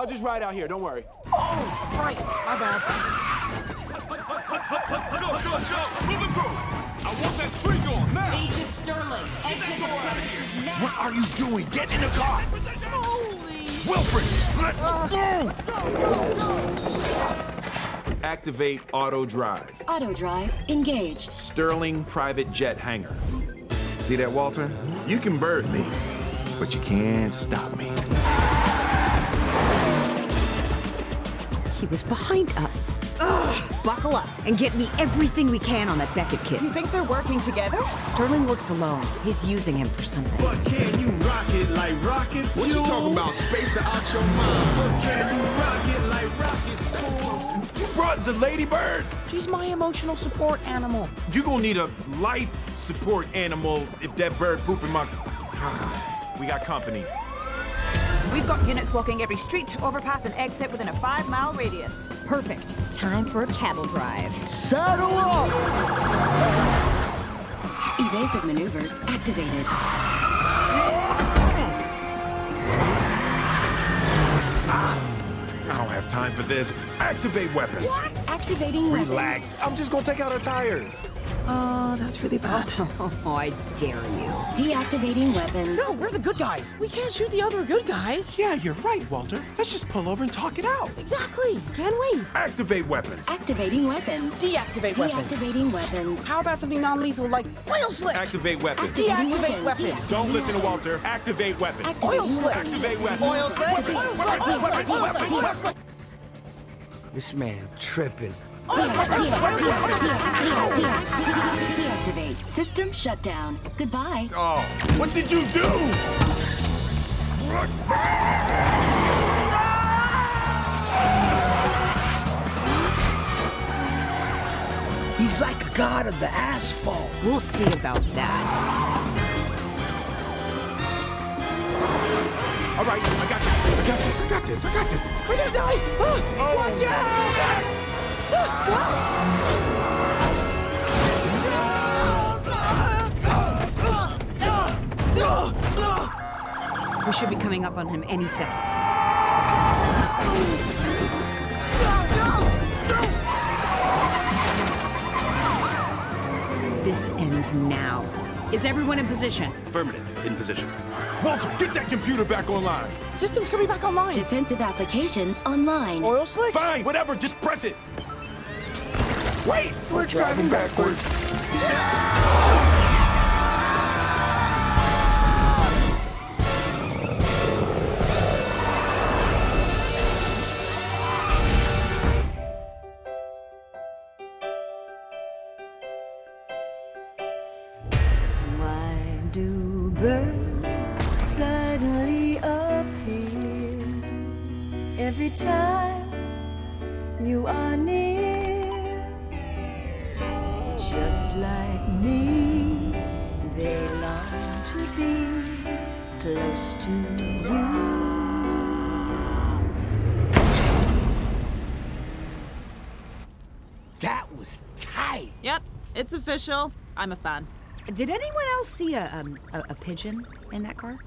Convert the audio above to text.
I'll just ride out here, don't worry. Oh, right. My bad. Go! Moving through! I want that tree going now! Agent Sterling, exit the premises now. What are you doing? Get in the car! Holy... Wilfred, let's go! Activate auto drive. Auto drive engaged. Sterling private jet hangar. See that, Walter? You can bird me, but you can't stop me. He was behind us. Ugh, buckle up and get me everything we can on that Beckett kid. You think they're working together? Sterling works alone. He's using him for something. But can you rock it like rocket fuel? What you talking about? Space out your mind. But can you rock it like rockets fuel? You brought the ladybird? She's my emotional support animal. You gonna need a life support animal if that bird booping my... We got company. We've got units blocking every street, overpass, and exit within a 5-mile radius. Perfect. Time for a cattle drive. Saddle up! Evasive maneuvers activated. I don't have time for this. Activate weapons. What? Activating weapons. Relax. I'm just gonna take out our tires. Oh, that's really bad. Oh, I dare you. Deactivating weapons. No, we're the good guys. We can't shoot the other good guys. Yeah, you're right, Walter. Let's just pull over and talk it out. Exactly. Can we? Activate weapons. Activating weapons. Deactivate weapons. Deactivating weapons. How about something non-lethal like oil slick? Activate weapons. Deactivate weapons. Don't listen to Walter. Activate weapons. Activating Oil slick. weapons. Activate weapons. Oil slick. Oil slick. Oil slick. Oil slick. Oil slick. This man tripping. Deactivate. System shut down. Goodbye. Oh, what did you do? He's like a god of the asphalt. We'll see about that. All right, I got this. We're gonna die. Watch out! We should be coming up on him any second. This ends now. Is everyone in position? Affirmative, in position. Walter, get that computer back online. System's coming back online. Defensive applications online. Oil slick? Fine, whatever, just press it. Wait, we're driving backwards. Why do birds suddenly appear every time you are near? Just like me, they long to be close to you. That was tight. Yep, it's official. I'm a fan. Did anyone else see a pigeon in that car?